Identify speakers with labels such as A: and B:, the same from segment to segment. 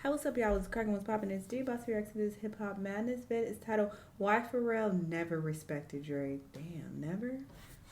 A: Hey, what's up, y'all? What's cracking? What's popping? It's D Boss here. To this hip hop madness vid. It's titled "Why Pharrell Never Respected Drake." Damn, never.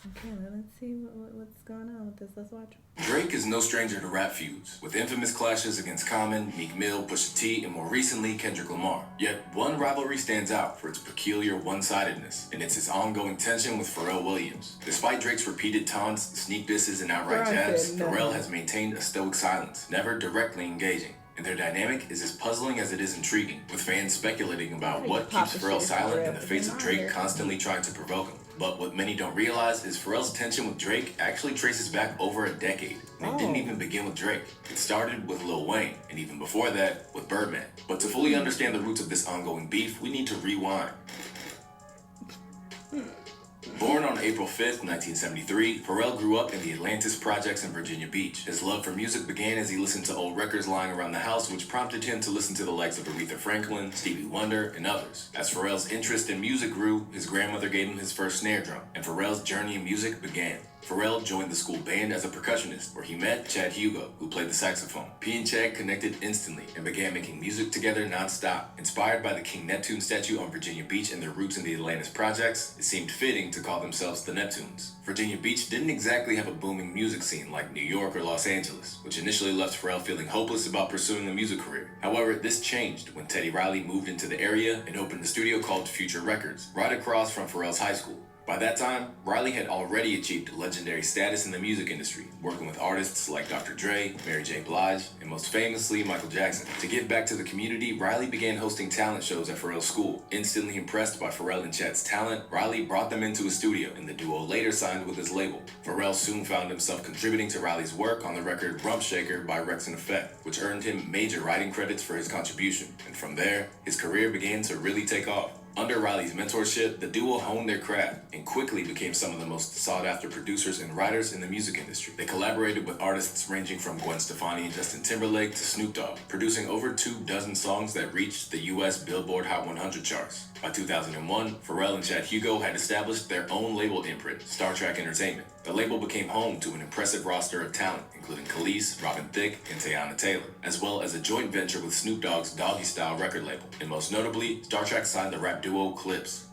A: Okay, let's see what's going on with this. Let's watch.
B: Drake is no stranger to rap feuds, with infamous clashes against Common, Meek Mill, Pusha T, and more recently Kendrick Lamar. Yet one rivalry stands out for its peculiar one-sidedness, and it's his ongoing tension with Pharrell Williams. Despite Drake's repeated taunts, sneak disses, and outright jabs, Pharrell has maintained a stoic silence, never directly engaging. And their dynamic is as puzzling as it is intriguing, with fans speculating about what keeps Pharrell silent in the face of Drake constantly trying to provoke him. But what many don't realize is Pharrell's tension with Drake actually traces back over a decade. And it didn't even begin with Drake. It started with Lil Wayne, and even before that, with Birdman. But to fully understand the roots of this ongoing beef, we need to rewind. Born on April 5th, 1973, Pharrell grew up in the Atlantis Projects in Virginia Beach. His love for music began as he listened to old records lying around the house, which prompted him to listen to the likes of Aretha Franklin, Stevie Wonder, and others. As Pharrell's interest in music grew, his grandmother gave him his first snare drum, and Pharrell's journey in music began. Pharrell joined the school band as a percussionist, where he met Chad Hugo, who played the saxophone. P and Chad connected instantly and began making music together non-stop. Inspired by the King Neptune statue on Virginia Beach and their roots in the Atlantis Projects, it seemed fitting to call themselves the Neptunes. Virginia Beach didn't exactly have a booming music scene like New York or Los Angeles, which initially left Pharrell feeling hopeless about pursuing a music career. However, this changed when Teddy Riley moved into the area and opened a studio called Future Records, right across from Pharrell's high school. By that time, Riley had already achieved legendary status in the music industry, working with artists like Dr. Dre, Mary J. Blige, and most famously, Michael Jackson. To give back to the community, Riley began hosting talent shows at Pharrell's school. Instantly impressed by Pharrell and Chad's talent, Riley brought them into his studio, and the duo later signed with his label. Pharrell soon found himself contributing to Riley's work on the record Rump Shaker by Rex&Effect, which earned him major writing credits for his contribution. And from there, his career began to really take off. Under Riley's mentorship, the duo honed their craft and quickly became some of the most sought-after producers and writers in the music industry. They collaborated with artists ranging from Gwen Stefani and Justin Timberlake to Snoop Dogg, producing over 24 songs that reached the US Billboard Hot 100 charts. By 2001, Pharrell and Chad Hugo had established their own label imprint, Star Trek Entertainment. The label became home to an impressive roster of talent, including Khalees, Robin Thicke, and Teyana Taylor, as well as a joint venture with Snoop Dogg's Doggy Style record label. And most notably, Star Trek signed the rap duo Clips.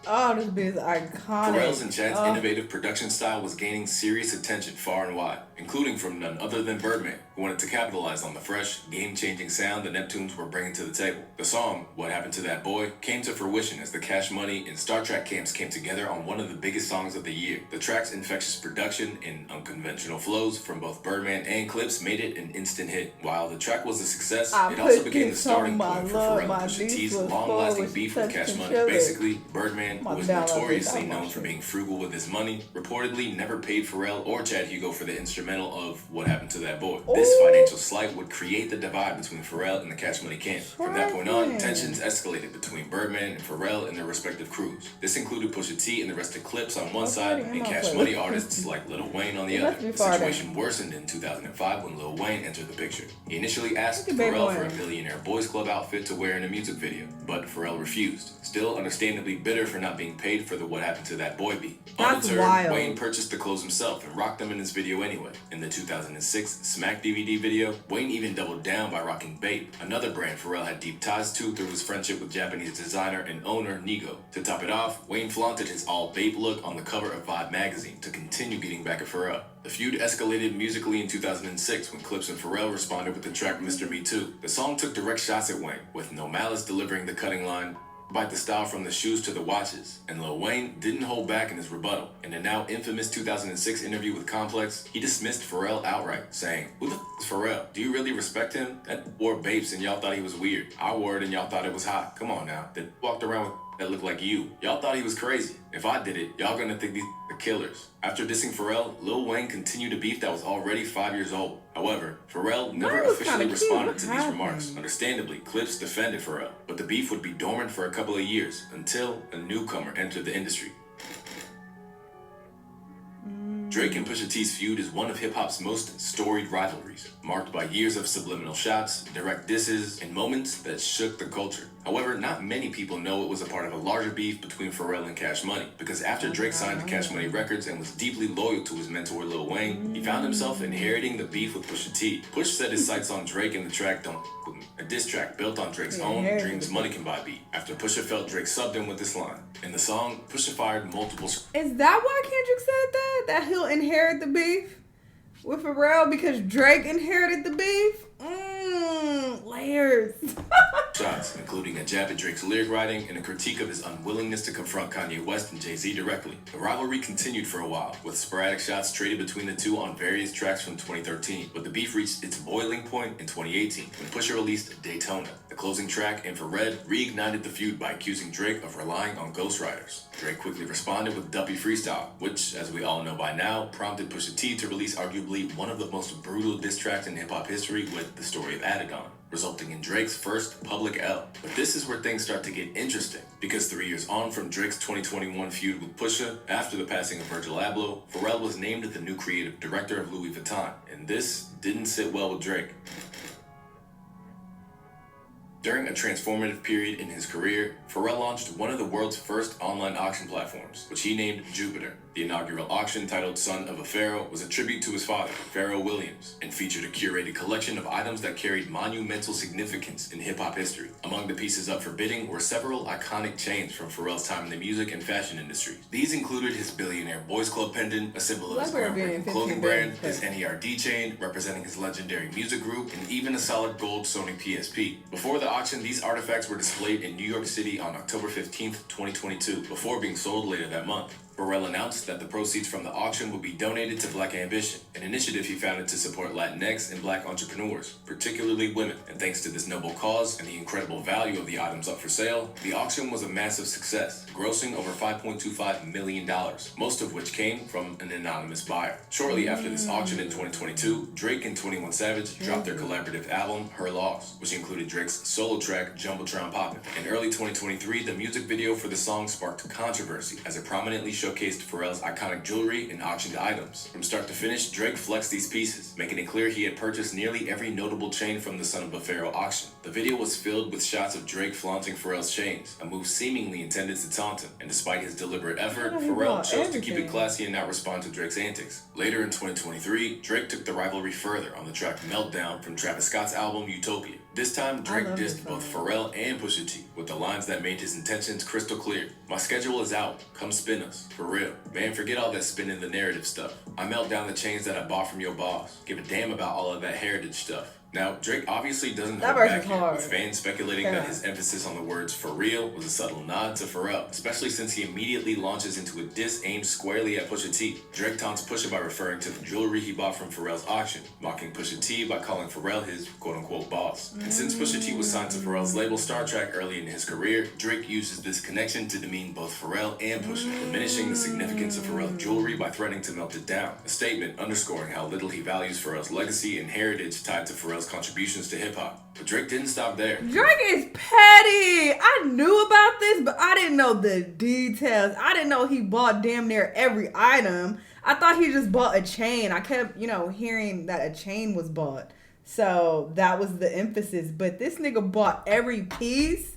A: Oh, this bitch is iconic.
B: Pharrell's and Chad's innovative production style was gaining serious attention far and wide, including from none other than Birdman, who wanted to capitalize on the fresh, game-changing sound the Neptunes were bringing to the table. The song, What Happened to That Boy, came to fruition as the Cash Money and Star Trek camps came together on one of the biggest songs of the year. The track's infectious production and unconventional flows from both Birdman and Clips made it an instant hit. While the track was a success, it also became the starting point for Pharrell and Pusha T's long-lasting beef with Cash Money. Basically, Birdman, who was notoriously known for being frugal with his money, reportedly never paid Pharrell or Chad Hugo for the instrumental of What Happened to That Boy. This financial slight would create the divide between Pharrell and the Cash Money camp. From that point on, tensions escalated between Birdman and Pharrell and their respective crews. This included Pusha T and the rest of Clips on one side, and Cash Money artists like Lil Wayne on the other. The situation worsened in 2005 when Lil Wayne entered the picture. He initially asked Pharrell for a Millionaire Boys Club outfit to wear in a music video, but Pharrell refused, still understandably bitter for not being paid for the What Happened to That Boy beat. Undeterred, Wayne purchased the clothes himself and rocked them in his video anyway. In the 2006 Smack DVD video, Wayne even doubled down by rocking Bape, another brand Pharrell had deep ties to through his friendship with Japanese designer and owner Nigo. To top it off, Wayne flaunted his all Bape look on the cover of Vibe magazine to continue getting back at Pharrell. The feud escalated musically in 2006 when Clips and Pharrell responded with the track Mr. Me Too. The song took direct shots at Wayne, with No Malice delivering the cutting line, "Bite the style from the shoes to the watches," and Lil Wayne didn't hold back in his rebuttal. In a now infamous 2006 interview with Complex, he dismissed Pharrell outright, saying, "Who the f is Pharrell? Do you really respect him? That wore Bapes and y'all thought he was weird. I wore it and y'all thought it was hot. Come on now. That walked around with that looked like you. Y'all thought he was crazy. If I did it, y'all gonna think these are killers." After dissing Pharrell, Lil Wayne continued a beef that was already 5 years old. However, Pharrell never officially responded to these remarks. Understandably, Clips defended Pharrell, but the beef would be dormant for a couple of years until a newcomer entered the industry. Drake and Pusha T's feud is one of hip-hop's most storied rivalries, marked by years of subliminal shots, direct disses, and moments that shook the culture. However, not many people know it was a part of a larger beef between Pharrell and Cash Money, because after Drake signed to Cash Money Records and was deeply loyal to his mentor Lil Wayne, he found himself inheriting the beef with Pusha T. Push set his sights on Drake in the track Don't F With Me, a diss track built on Drake's own Dreams Money Can Buy beat, after Pusha felt Drake subbed him with this line. In the song, Pusha fired multiple...
A: Is that why Kendrick said that? That he'll inherit the beef with Pharrell because Drake inherited the beef? Layers.
B: shots, including a jab at Drake's lyric writing and a critique of his unwillingness to confront Kanye West and Jay-Z directly. The rivalry continued for a while, with sporadic shots traded between the two on various tracks from 2013, but the beef reached its boiling point in 2018, when Pusha released Daytona. The closing track, Infrared, reignited the feud by accusing Drake of relying on ghostwriters. Drake quickly responded with Duppy Freestyle, which, as we all know by now, prompted Pusha T to release arguably one of the most brutal diss tracks in hip-hop history with The Story of Adagon, resulting in Drake's first public L. But this is where things start to get interesting, because 3 years on from Drake's 2021 feud with Pusha, after the passing of Virgil Abloh, Pharrell was named the new creative director of Louis Vuitton, and this didn't sit well with Drake. During a transformative period in his career, Pharrell launched one of the world's first online auction platforms, which he named Joopiter. The inaugural auction, titled Son of a Pharaoh, was a tribute to his father, Pharrell Williams, and featured a curated collection of items that carried monumental significance in hip-hop history. Among the pieces up for bidding were several iconic chains from Pharrell's time in the music and fashion industry. These included his billionaire Boys Club pendant, a symbol of his groundbreaking clothing brand, his NERD chain, representing his legendary music group, and even a solid gold Sony PSP. Before the auction, these artifacts were displayed in New York City on October 15th, 2022, before being sold later that month. Pharrell announced that the proceeds from the auction would be donated to Black Ambition, an initiative he founded to support Latinx and Black entrepreneurs, particularly women. And thanks to this noble cause and the incredible value of the items up for sale, the auction was a massive success, grossing over $5.25 million, most of which came from an anonymous buyer. Shortly after this auction in 2022, Drake and 21 Savage dropped their collaborative album, Her Loss, which included Drake's solo track, Jumbotron Poppin'. In early 2023, the music video for the song sparked controversy as it prominently showcased Pharrell's iconic jewelry and auctioned items. From start to finish, Drake flexed these pieces, making it clear he had purchased nearly every notable chain from the Son of a Pharaoh auction. The video was filled with shots of Drake flaunting Pharrell's chains, a move seemingly intended to taunt him, and despite his deliberate effort, Pharrell chose to keep it classy and not respond to Drake's antics. Later in 2023, Drake took the rivalry further on the track Meltdown from Travis Scott's album Utopia. This time, Drake dissed both Pharrell and Pusha T with the lines that made his intentions crystal clear. My schedule is out. Come spin us. For real. Man, forget all that spinning the narrative stuff. I melt down the chains that I bought from your boss. Give a damn about all of that heritage stuff. Now, Drake obviously doesn't hold back here, with fans speculating that his emphasis on the words "for real" was a subtle nod to Pharrell, especially since he immediately launches into a diss aimed squarely at Pusha T. Drake taunts Pusha by referring to the jewelry he bought from Pharrell's auction, mocking Pusha T by calling Pharrell his quote-unquote boss. And since Pusha T was signed to Pharrell's label Star Trek early in his career, Drake uses this connection to demean both Pharrell and Pusha, diminishing the significance of Pharrell's jewelry by threatening to melt it down, a statement underscoring how little he values Pharrell's legacy and heritage tied to Pharrell's contributions to hip-hop. But Drake didn't stop there.
A: Drake is petty. I knew about this, but I didn't know the details. I didn't know he bought damn near every item. I thought he just bought a chain. I kept, hearing that a chain was bought. So that was the emphasis. But this nigga bought every piece.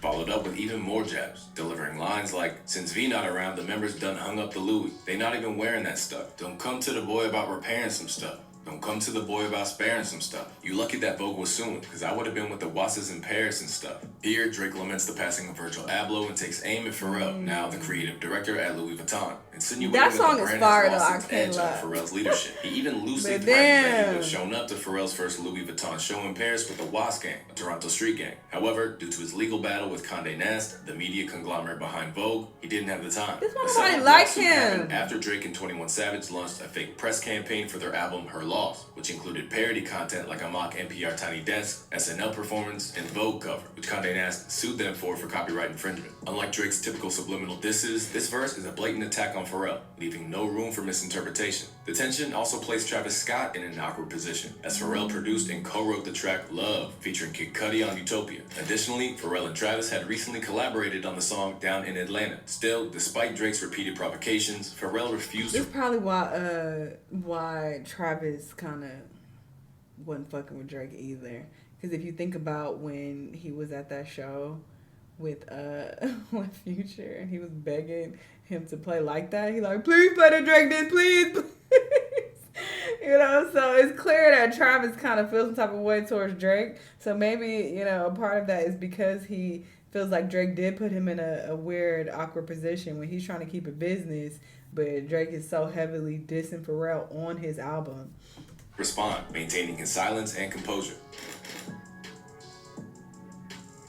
B: Followed up with even more jabs, delivering lines like, "Since V not around, the members done hung up the Louis. They not even wearing that stuff. Don't come to the boy about repairing some stuff. Don't come to the boy about sparing some stuff. You lucky that Vogue was suing, because I would have been with the Wasses in Paris and stuff." Here, Drake laments the passing of Virgil Abloh and takes aim at Pharrell, now the creative director at Louis Vuitton, insinuating that the brand has lost its edge under Pharrell's leadership. He even loosely threatened that he would have shown up to Pharrell's first Louis Vuitton show in Paris with the Was Gang, a Toronto street gang. However, due to his legal battle with Condé Nast, the media conglomerate behind Vogue, he didn't have the time.
A: This nobody like him.
B: After Drake and 21 Savage launched a fake press campaign for their album Her Loss, which included parody content like a mock NPR Tiny Desk, SNL performance, and Vogue cover, which Condé Nast sued them for copyright infringement. Unlike Drake's typical subliminal disses, this verse is a blatant attack on on Pharrell, leaving no room for misinterpretation. The tension also placed Travis Scott in an awkward position, as Pharrell produced and co-wrote the track Love, featuring Kid Cudi on Utopia. Additionally, Pharrell and Travis had recently collaborated on the song Down in Atlanta. Still, despite Drake's repeated provocations, Pharrell refused to...
A: This is probably why Travis kind of wasn't fucking with Drake either. Because if you think about when he was at that show with with Future and he was begging him to play like that, he like, please play the Drake this, please. You know, so it's clear that Travis kind of feels some type of way towards Drake. So maybe, you know, a part of that is because he feels like Drake did put him in a weird, awkward position when he's trying to keep it business, but Drake is so heavily dissing Pharrell on his album.
B: Respond, maintaining his silence and composure.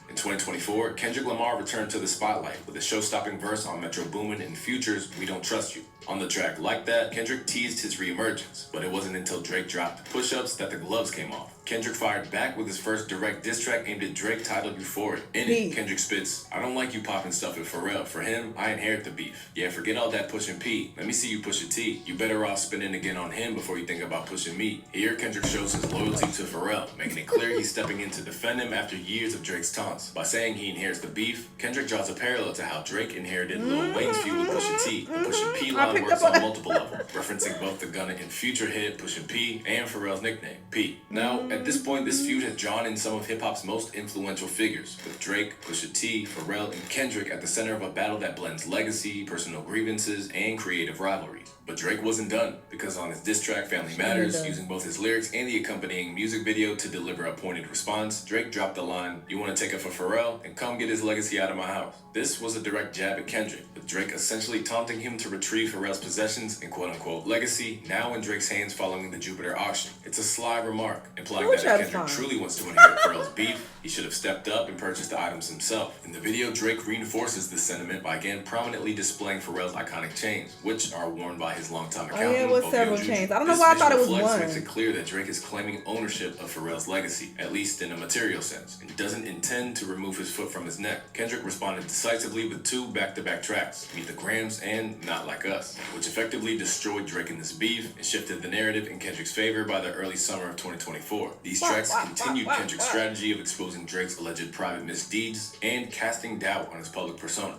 B: In 2024, Kendrick Lamar returned to the spotlight with a show-stopping verse on Metro Boomin and Future's We Don't Trust You. On the track Like That, Kendrick teased his reemergence, but it wasn't until Drake dropped push-ups that the gloves came off. Kendrick fired back with his first direct diss track aimed at Drake titled Euphoria. In it, Kendrick spits, I don't like you popping stuff with Pharrell. For him, I inherit the beef. Yeah, forget all that pushing P. Let me see you push a T. You better off spinning again on him before you think about pushing me. Here, Kendrick shows his loyalty to Pharrell, making it clear he's stepping in to defend him after years of Drake's taunts. By saying he inherits the beef, Kendrick draws a parallel to how Drake inherited Lil Wayne's feud with Pusha T. The Pusha P line works on multiple levels, referencing both the Gunna and Future hit Pusha P and Pharrell's nickname, P. Now, at this point, this feud has drawn in some of hip-hop's most influential figures, with Drake, Pusha T, Pharrell, and Kendrick at the center of a battle that blends legacy, personal grievances, and creative rivalry. But Drake wasn't done, because on his diss track Family Matters, using both his lyrics and the accompanying music video to deliver a pointed response, Drake dropped the line, you want to take it for Pharrell? And come get his legacy out of my house. This was a direct jab at Kendrick, with Drake essentially taunting him to retrieve Pharrell's possessions and quote-unquote legacy, now in Drake's hands following the Joopiter auction. It's a sly remark, implying that if Kendrick truly wants to inherit Pharrell's beef, he should have stepped up and purchased the items himself. In the video, Drake reinforces this sentiment by again prominently displaying Pharrell's iconic chains, which are worn by his longtime accountant.
A: Oh yeah, it was several chains. I don't know why I thought it was one.
B: Makes it clear that Drake is claiming ownership of Pharrell's legacy, at least in a material sense, and doesn't intend to remove his foot from his neck. Kendrick responded decisively with two back-to-back tracks, Meet the Grams and Not Like Us, which effectively destroyed Drake in this beef and shifted the narrative in Kendrick's favor by the early summer of 2024. These tracks continued Kendrick's strategy of exposing Drake's alleged private misdeeds and casting doubt on his public persona.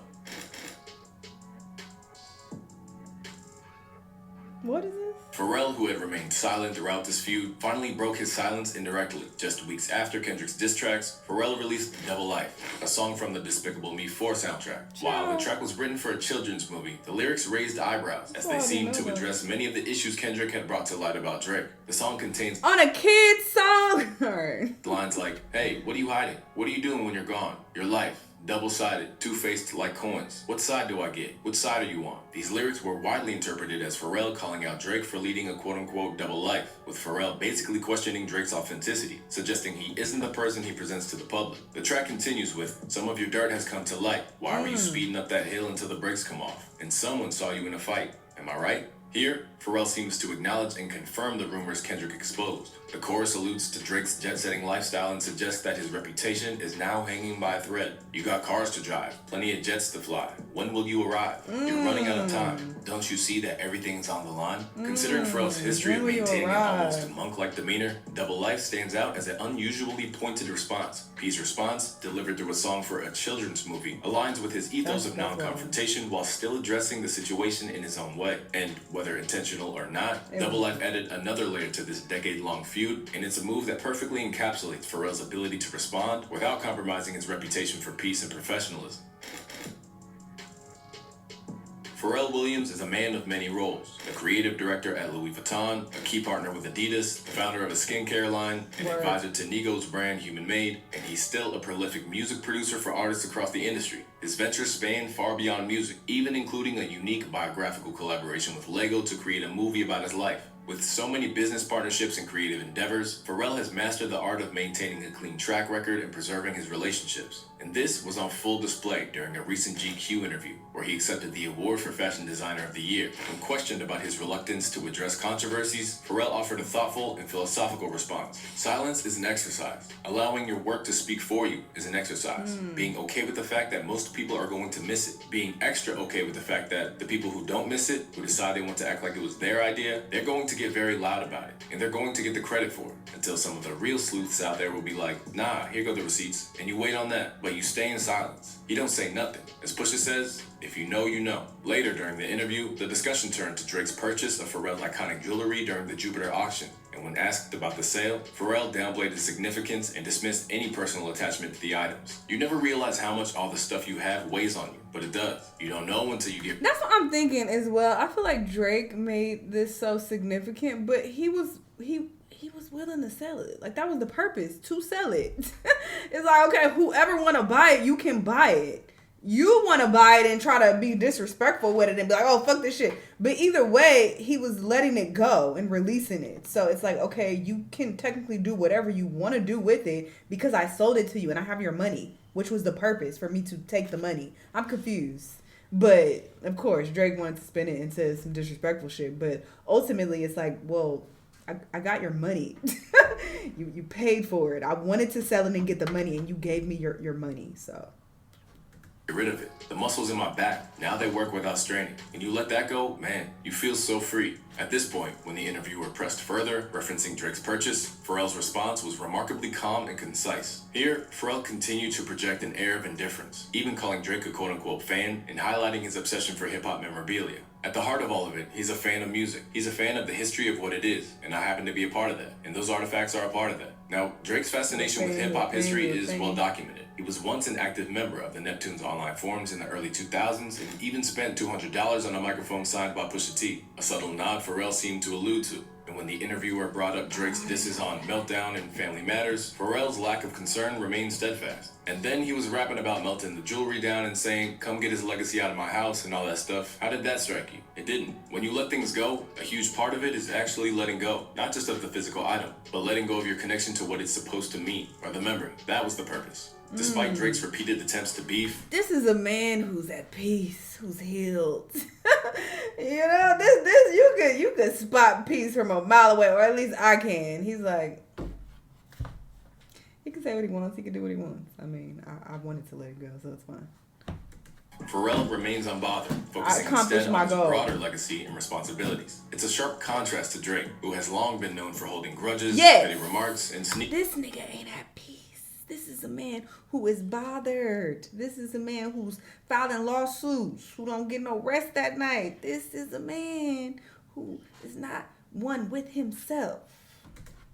A: What is this?
B: Pharrell, who had remained silent throughout this feud, finally broke his silence indirectly. Just weeks after Kendrick's diss tracks, Pharrell released Double Life, a song from the Despicable Me 4 soundtrack. While the track was written for a children's movie, the lyrics raised eyebrows, as they seemed to address many of the issues Kendrick had brought to light about Drake. The song contains
A: on a kid's song. Alright.
B: Lines like, hey, what are you hiding? What are you doing when you're gone? Your life. Double-sided, two-faced like coins. What side do I get? What side are you on? These lyrics were widely interpreted as Pharrell calling out Drake for leading a quote-unquote double life, with Pharrell basically questioning Drake's authenticity, suggesting he isn't the person he presents to the public. The track continues with, some of your dirt has come to light. Why were you speeding up that hill until the brakes come off? And someone saw you in a fight. Am I right? Here, Pharrell seems to acknowledge and confirm the rumors Kendrick exposed. The chorus alludes to Drake's jet-setting lifestyle and suggests that his reputation is now hanging by a thread. You got cars to drive, plenty of jets to fly. When will you arrive? You're running out of time. Don't you see that everything's on the line? Considering Pharrell's history of maintaining an almost monk-like demeanor, Double Life stands out as an unusually pointed response. P's response, delivered through a song for a children's movie, aligns with his ethos of non-confrontation while still addressing the situation in his own way. And whether intentional or not, Double Life added another layer to this decade-long feud, and it's a move that perfectly encapsulates Pharrell's ability to respond without compromising his reputation for peace and professionalism. Pharrell Williams is a man of many roles. A creative director at Louis Vuitton, a key partner with Adidas, the founder of a skincare line, an advisor to Nigo's brand Human Made, and he's still a prolific music producer for artists across the industry. His ventures span far beyond music, even including a unique biographical collaboration with Lego to create a movie about his life. With so many business partnerships and creative endeavors, Pharrell has mastered the art of maintaining a clean track record and preserving his relationships. And this was on full display during a recent GQ interview, where he accepted the award for Fashion Designer of the Year. When questioned about his reluctance to address controversies, Pharrell offered a thoughtful and philosophical response. Silence is an exercise. Allowing your work to speak for you is an exercise. Being okay with the fact that most people are going to miss it. Being extra okay with the fact that the people who don't miss it, who decide they want to act like it was their idea, they're going to get very loud about it. And they're going to get the credit for it. Until some of the real sleuths out there will be like, nah, here go the receipts. And you wait on that, but you stay in silence. You don't say nothing. As Pusha says, if you know, you know. Later during the interview, the discussion turned to Drake's purchase of Pharrell's iconic jewelry during the Joopiter auction. And when asked about the sale, Pharrell downplayed its significance and dismissed any personal attachment to the items. You never realize how much all the stuff you have weighs on you, but it does. You don't know until you get...
A: That's what I'm thinking as well. I feel like Drake made this so significant, but he was willing to sell it. Like, that was the purpose, to sell it. It's like, okay, whoever want to buy it, you can buy it. You want to buy it and try to be disrespectful with it and be like, oh, fuck this shit. But either way, he was letting it go and releasing it. So it's like, okay, you can technically do whatever you want to do with it because I sold it to you and I have your money, which was the purpose for me to take the money. I'm confused. But, of course, Drake wanted to spin it into some disrespectful shit. But ultimately, it's like, well, I got your money. You paid for it. I wanted to sell it and get the money, and you gave me your money. So
B: get rid of it. The muscles in my back, now they work without straining. And you let that go, man, you feel so free. At this point, when the interviewer pressed further, referencing Drake's purchase, Pharrell's response was remarkably calm and concise. Here, Pharrell continued to project an air of indifference, even calling Drake a quote-unquote fan and highlighting his obsession for hip-hop memorabilia. At the heart of all of it, he's a fan of music. He's a fan of the history of what it is, and I happen to be a part of that. And those artifacts are a part of that. Now, Drake's fascination with hip-hop history is well documented. He was once an active member of the Neptunes online forums in the early 2000s and even spent $200 on a microphone signed by Pusha T, a subtle nod Pharrell seemed to allude to. And when the interviewer brought up Drake's disses on Meltdown and Family Matters, Pharrell's lack of concern remained steadfast. And then he was rapping about melting the jewelry down and saying, come get his legacy out of my house and all that stuff. How did that strike you? It didn't. When you let things go, a huge part of it is actually letting go. Not just of the physical item, but letting go of your connection to what it's supposed to mean, or the memory. That was the purpose. Despite Drake's repeated attempts to beef,
A: this is a man who's at peace, who's healed. You know, this you could spot peace from a mile away, or at least I can. He's like, he can say what he wants. He can do what he wants. I mean, I wanted to let it go, so it's fine.
B: Pharrell remains unbothered, focusing instead on his broader legacy and responsibilities. It's a sharp contrast to Drake, who has long been known for holding grudges, petty remarks, and
A: This nigga ain't at peace. This is a man who is bothered. This is a man who's filing lawsuits, who don't get no rest at night. This is a man who is not one with himself.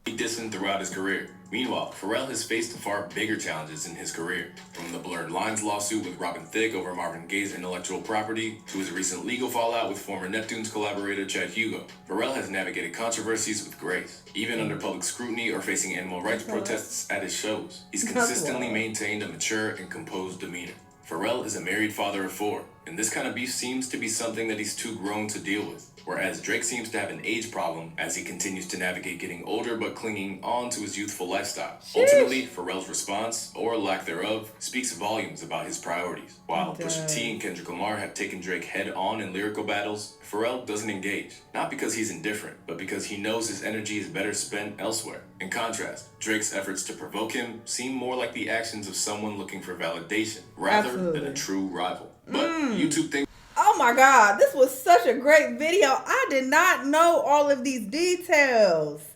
B: Dissing throughout his career. Meanwhile, Pharrell has faced far bigger challenges in his career, from the Blurred Lines lawsuit with Robin Thicke over Marvin Gaye's intellectual property, to his recent legal fallout with former Neptunes collaborator Chad Hugo. Pharrell has navigated controversies with grace, even under public scrutiny or facing animal rights protests at his shows. He's consistently maintained a mature and composed demeanor. Pharrell is a married father of 4, and this kind of beef seems to be something that he's too grown to deal with. Whereas Drake seems to have an age problem as he continues to navigate getting older but clinging on to his youthful lifestyle. Ultimately, Pharrell's response, or lack thereof, speaks volumes about his priorities. While Pusha T and Kendrick Lamar have taken Drake head-on in lyrical battles, Pharrell doesn't engage. Not because he's indifferent, but because he knows his energy is better spent elsewhere. In contrast, Drake's efforts to provoke him seem more like the actions of someone looking for validation, rather than a true rival. But YouTube thinks...
A: Oh my God, this was such a great video. I did not know all of these details.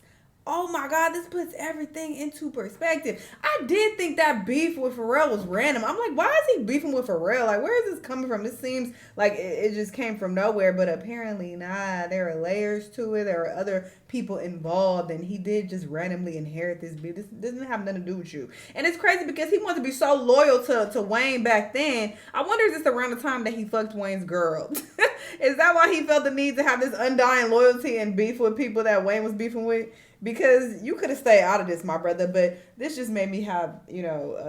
A: Oh my God, this puts everything into perspective. I did think that beef with Pharrell was random. I'm like, why is he beefing with Pharrell? Like, where is this coming from? This seems like it just came from nowhere, but apparently not. There are layers to it. There are other people involved, and he did just randomly inherit this beef. This doesn't have nothing to do with you. And it's crazy because he wanted to be so loyal to Wayne back then. I wonder if it's around the time that he fucked Wayne's girl. Is that why he felt the need to have this undying loyalty and beef with people that Wayne was beefing with? Because you could have stayed out of this, my brother, but this just made me have,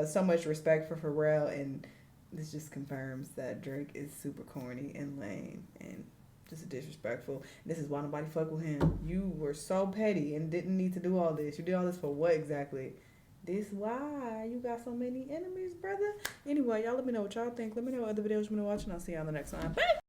A: so much respect for Pharrell, and this just confirms that Drake is super corny and lame, and Just disrespectful. This is why nobody fuck with him. You were so petty and didn't need to do all this. You did all this for what exactly? This why you got so many enemies, brother. Anyway, y'all let me know what y'all think. Let me know what other videos you want to watch, and I'll see y'all on the next one. Bye!